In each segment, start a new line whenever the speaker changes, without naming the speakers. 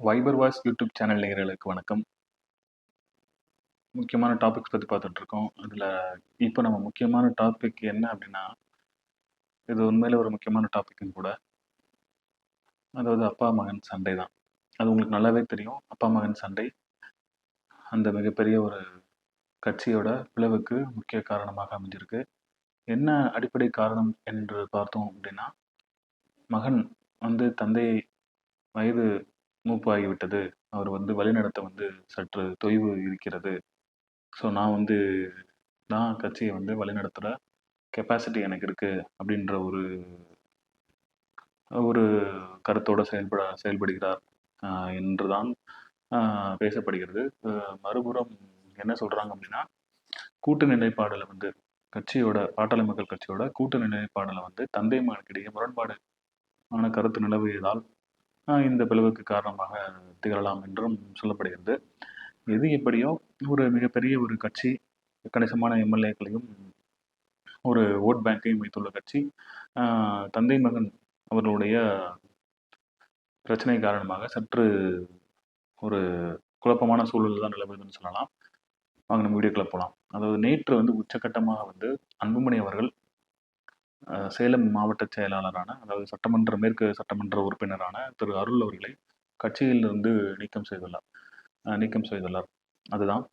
Wiper voice YouTube channel நேயர்களுக்கு வணக்கம். முக்கியமான டாபிக்ஸ் பத்தி பார்த்துட்ருக்கோம். அதில இப்ப நம்ம முக்கியமான டாபிக் என்ன அப்டின்னா, இது உண்மையிலே ஒரு முக்கியமான டாபிக்கும் கூட. அதாவது அப்பா, மகன் சண்டை தான். அது உங்களுக்கு நல்லாவே தெரியும். அப்பா, மகன் சண்டை அந்த மிகப்பெரிய ஒரு கட்சியோட பிளவுக்கு முக்கிய காரணமாக அமைஞ்சிருக்கு. என்ன அடிப்படை காரணம் என்று பார்த்தோம் அப்டின்னா, மகன் வந்து தந்தையை வயது மூப்பாகிவிட்டது. அவர் வந்து வழிநடத்த வந்து சற்று தொய்வு இருக்கிறது. ஸோ நான் வந்து நான் கட்சிய வந்து வழிநடத்துற கெப்பாசிட்டி எனக்கு இருக்கு அப்படின்ற ஒரு ஒரு கருத்தோட செயல்படுகிறார் என்றுதான் பேசப்படுகிறது. மறுபுறம் என்ன சொல்றாங்க அப்படின்னா, கூட்டு நிலைப்பாடுல வந்து பாட்டாளி மக்கள் கட்சியோட கூட்டு நிலைப்பாடுல வந்து தந்தை மகனுக்கிடையே முரண்பாடு ஆன கருத்து நிலவியதால் இந்த பிளவுக்கு காரணமாக திகழலாம் என்றும் சொல்லப்படுகிறது. எது எப்படியோ ஒரு மிகப்பெரிய ஒரு கட்சி கணிசமான எம்எல்ஏக்களையும் ஒரு ஓட் பேங்கையும் வைத்துள்ள கட்சி தந்தை மகன் அவர்களுடைய பிரச்சனை காரணமாக சற்று ஒரு குழப்பமான சூழல் தான் நிலவுதுன்னு சொல்லலாம். வாங்க நம்ம வீடியோக்குள்ள போகலாம். அதாவது நேற்று வந்து உச்சக்கட்டமாக வந்து அன்புமணி அவர்கள் சேலம் மாவட்ட செயலாளரான, அதாவது மேற்கு சட்டமன்ற உறுப்பினரான திரு அருள் அவர்களை கட்சியிலிருந்து நீக்கம் செய்துள்ளார். அதுதான்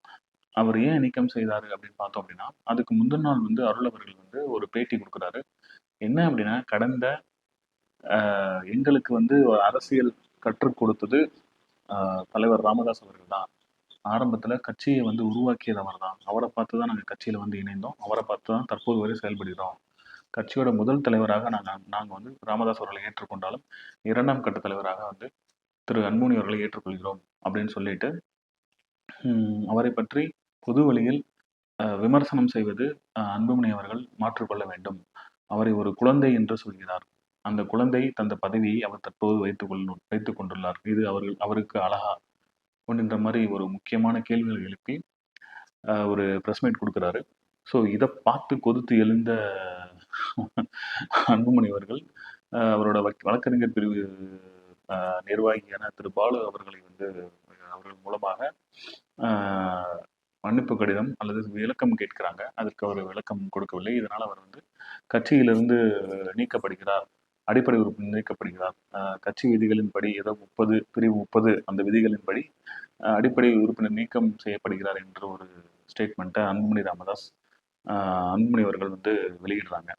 அவர் ஏன் நீக்கம் செய்தாரு அப்படின்னு பார்த்தோம் அப்படின்னா, அதுக்கு முந்தின நாள் வந்து அருள் அவர்கள் வந்து ஒரு பேட்டி கொடுக்குறாரு. என்ன அப்படின்னா, கடந்த எங்களுக்கு வந்து ஒரு அரசியல் கற்றுக் கொடுத்தது தலைவர் ராமதாஸ் அவர்கள் தான். ஆரம்பத்துல கட்சியை வந்து உருவாக்கியது அவர் தான். அவரை பார்த்து தான் நாங்கள் கட்சியில வந்து இணைந்தோம். அவரை பார்த்து தான் தற்போது வரை செயல்படுகிறோம். கட்சியோட முதல் தலைவராக நாங்கள் வந்து ராமதாஸ் அவர்களை ஏற்றுக்கொண்டாலும் 2ஆம் கட்ட தலைவராக வந்து திரு அன்புமணி அவர்களை ஏற்றுக்கொள்கிறோம் அப்படின்னு சொல்லிட்டு அவரை பற்றி பொது வழியில் விமர்சனம் செய்வது அன்புமணி அவர்கள் மாற்றிக்கொள்ள வேண்டும். அவரை ஒரு குழந்தை என்று சொல்கிறார். அந்த குழந்தை தந்த பதவியை அவர் தற்போது வைத்துக் கொண்டுள்ளார். இது அவருக்கு அழகா அப்படின்ற மாதிரி ஒரு முக்கியமான கேள்விகளை எழுப்பி ஒரு ப்ரெஸ் மீட் கொடுக்குறாரு. ஸோ இதை பார்த்து கொதித்து எழுந்த அன்புமணி அவர்கள் அவரோட வழக்கறிஞர் பிரிவு நிர்வாகியான திரு பாலு அவர்கள் மூலமாக மன்னிப்பு கடிதம் அல்லது விளக்கம் கேட்கிறாங்க. அதற்கு அவர் விளக்கம் கொடுக்கவில்லை. இதனால் அவர் வந்து கட்சியிலிருந்து நீக்கப்படுகிறார். அடிப்படை உறுப்பினர் நீக்கப்படுகிறார். கட்சி விதிகளின்படி ஏதோ பிரிவு 30 அந்த விதிகளின்படி அடிப்படை உறுப்பினர் நீக்கம் செய்யப்படுகிறார் என்ற ஒரு ஸ்டேட்மெண்ட்டை அன்புமணி அவர்கள் வந்து வெளியிடுறாங்க.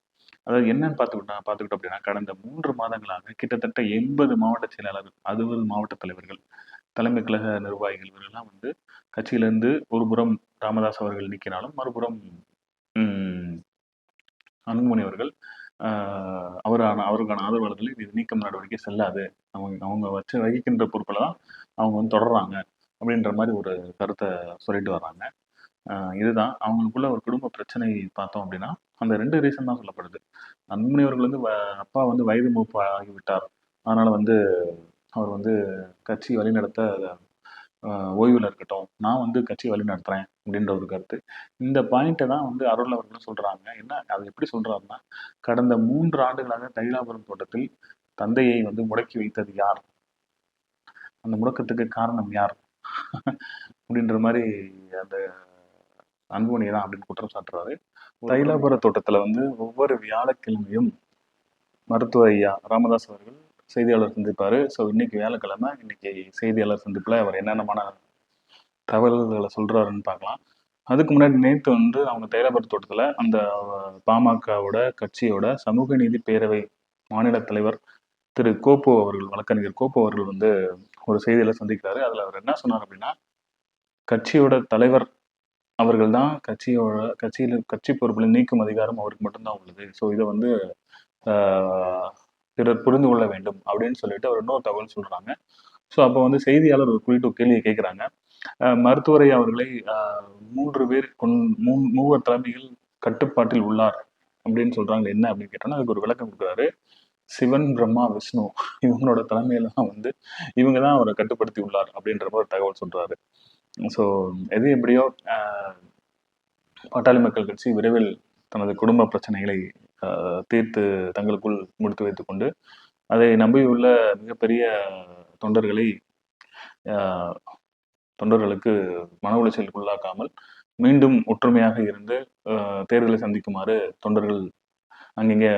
அதாவது என்னன்னு பார்த்துக்கிட்டோம் அப்படின்னா, கடந்த 3 மாதங்களாக கிட்டத்தட்ட 80 மாவட்ட செயலாளர்கள், 60 மாவட்ட தலைவர்கள், தலைமை கழக நிர்வாகிகள் இவரெல்லாம் வந்து கட்சியிலிருந்து ஒரு புறம் ராமதாஸ் அவர்கள் நீக்கினாலும் மறுபுறம் அன்புமணி அவர்கள் அவருக்கான ஆதரவாளர்கள் இது நீக்கம் நடவடிக்கை செல்லாது, அவங்க வகிக்கின்ற பொறுப்பில் தான் அவங்க வந்து தொடர்றாங்க அப்படின்ற மாதிரி ஒரு கருத்தை சொல்லிட்டு வர்றாங்க. இதுதான் அவங்களுக்குள்ள ஒரு குடும்ப பிரச்சனை. பார்த்தோம் அப்படின்னா அந்த 2 ரீசன் தான் சொல்லப்படுது. அன்புமணி அவர்கள் வந்து அப்பா வந்து வயது மூப்பு ஆகிவிட்டார், அதனால வந்து அவர் வந்து கட்சி வழிநடத்த ஓய்வில் இருக்கட்டும், நான் வந்து கட்சி வழி நடத்துறேன் அப்படின்ற ஒரு கருத்து. இந்த பாயிண்ட்டை தான் வந்து அருள் அவர்களும் சொல்றாங்க. என்ன அது எப்படி சொல்றாருன்னா, கடந்த 3 ஆண்டுகளாக தைலாபுரம் தோட்டத்தில் தந்தையை வந்து முடக்கி வைத்தது யார், அந்த முடக்கத்துக்கு காரணம் யார் அப்படின்ற மாதிரி அந்த அன்புமணி தான் அப்படின்னு குற்றம் சாட்டுறாரு. தைலாபுர தோட்டத்துல வந்து ஒவ்வொரு வியாழக்கிழமையும் மருத்துவ ஐயா ராமதாஸ் அவர்கள் செய்தியாளர் சந்திப்பாரு. ஸோ இன்னைக்கு வியாழக்கிழமை, இன்னைக்கு செய்தியாளர் சந்திப்புல அவர் என்னென்னமான தகவல்களை சொல்றாருன்னு பார்க்கலாம். அதுக்கு முன்னாடி நேற்று வந்து அவங்க தைலாபுர தோட்டத்துல அந்த பாமகவோட கட்சியோட சமூக நீதி பேரவை மாநில தலைவர் திரு கோப்போ அவர்கள், வழக்கறிஞர் கோப்போ அவர்கள் வந்து ஒரு செய்தியில சந்திக்கிறாரு. அதுல அவர் என்ன சொன்னார் அப்படின்னா, கட்சியோட தலைவர் அவர்கள் தான் கட்சி பொறுப்பில் நீக்கும் அதிகாரம் அவருக்கு மட்டும்தான் உள்ளது. ஸோ இதை வந்து பிறர் புரிந்து கொள்ள வேண்டும் அப்படின்னு சொல்லிட்டு அவர் இன்னொரு தகவல் சொல்றாங்க. ஸோ அப்போ வந்து செய்தியாளர் ஒரு குறிப்பிட்ட கேள்வியை கேட்குறாங்க. மருத்துவரை அவர்களை 3 பேர் மூவர் தலைமையில் கட்டுப்பாட்டில் உள்ளார் அப்படின்னு சொல்றாங்க. என்ன அப்படின்னு கேட்டோம்னா அதுக்கு ஒரு விளக்கம் கொடுக்குறாரு. சிவன், பிரம்மா, விஷ்ணு இவங்களோட தலைமையில தான் வந்து இவங்க தான் அவரை கட்டுப்படுத்தி உள்ளார் அப்படின்ற மாதிரி ஒரு தகவல் சொல்றாரு. ஸோ எது எப்படியோ பாட்டாளி மக்கள் கட்சி விரைவில் தனது குடும்ப பிரச்சனைகளை தீர்த்து தங்களுக்குள் முடித்து வைத்துக் கொண்டு அதை நம்பியுள்ள மிகப்பெரிய தொண்டர்களை தொண்டர்களுக்கு மன உளைச்சலுக்கு உள்ளாக்காமல் மீண்டும் ஒற்றுமையாக இருந்து தேர்தலை சந்திக்குமாறு தொண்டர்கள் அங்கங்கே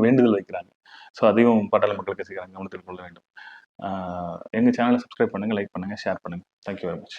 வேண்டுதல் வைக்கிறாங்க. ஸோ அதையும் பாட்டாளி மக்கள் கட்சிக்காரங்க கவனத்தில் கொள்ள வேண்டும். எங்கள் சேனலை சப்ஸ்கிரைப் பண்ணுங்கள், லைக் பண்ணுங்கள், ஷேர் பண்ணுங்கள். Thank you very much.